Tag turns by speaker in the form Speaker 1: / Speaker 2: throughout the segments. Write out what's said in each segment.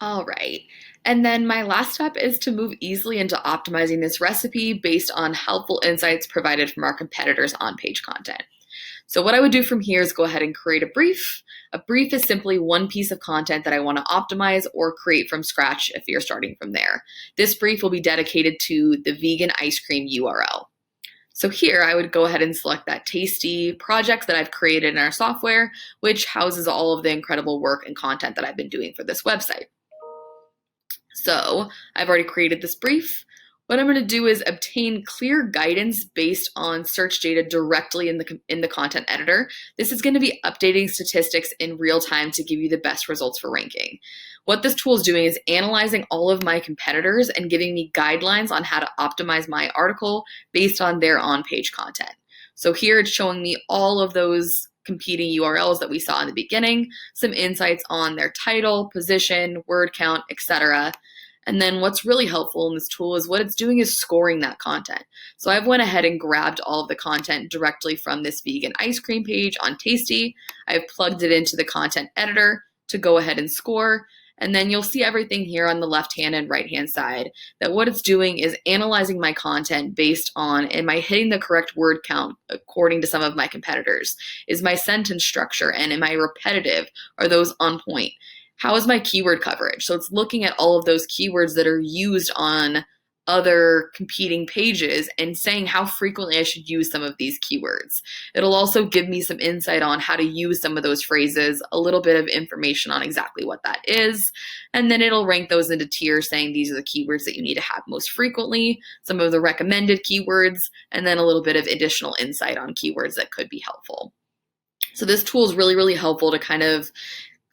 Speaker 1: All right. And then my last step is to move easily into optimizing this recipe based on helpful insights provided from our competitors' on page content. So, what I would do from here is go ahead and create a brief. A brief is simply one piece of content that I want to optimize or create from scratch if you're starting from there. This brief will be dedicated to the vegan ice cream URL. So here I would go ahead and select that tasty project that I've created in our software, which houses all of the incredible work and content that I've been doing for this website. So I've already created this brief. What I'm going to do is obtain clear guidance based on search data directly in the content editor. This is going to be updating statistics in real time to give you the best results for ranking. What this tool is doing is analyzing all of my competitors and giving me guidelines on how to optimize my article based on their on-page content. So here it's showing me all of those competing URLs that we saw in the beginning, some insights on their title, position, word count, etc. And then what's really helpful in this tool is what it's doing is scoring that content. So I've went ahead and grabbed all of the content directly from this vegan ice cream page on Tasty. I've plugged it into the content editor to go ahead and score. And then you'll see everything here on the left-hand and right-hand side, that what it's doing is analyzing my content based on, am I hitting the correct word count according to some of my competitors? Is my sentence structure and am I repetitive? Are those on point? How is my keyword coverage? So it's looking at all of those keywords that are used on other competing pages and saying how frequently I should use some of these keywords. It'll also give me some insight on how to use some of those phrases, a little bit of information on exactly what that is, and then it'll rank those into tiers saying these are the keywords that you need to have most frequently, some of the recommended keywords, and then a little bit of additional insight on keywords that could be helpful. So this tool is really, really helpful to kind of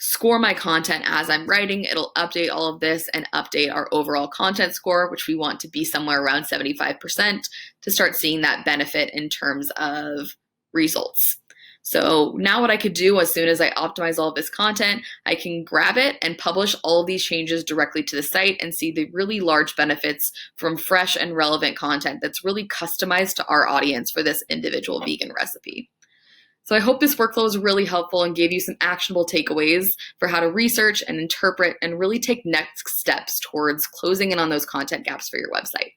Speaker 1: score my content as I'm writing. It'll update all of this and update our overall content score, which we want to be somewhere around 75% to start seeing that benefit in terms of results. So now what I could do as soon as I optimize all of this content, I can grab it and publish all of these changes directly to the site and see the really large benefits from fresh and relevant content that's really customized to our audience for this individual vegan recipe. So I hope this workflow is really helpful and gave you some actionable takeaways for how to research and interpret and really take next steps towards closing in on those content gaps for your website.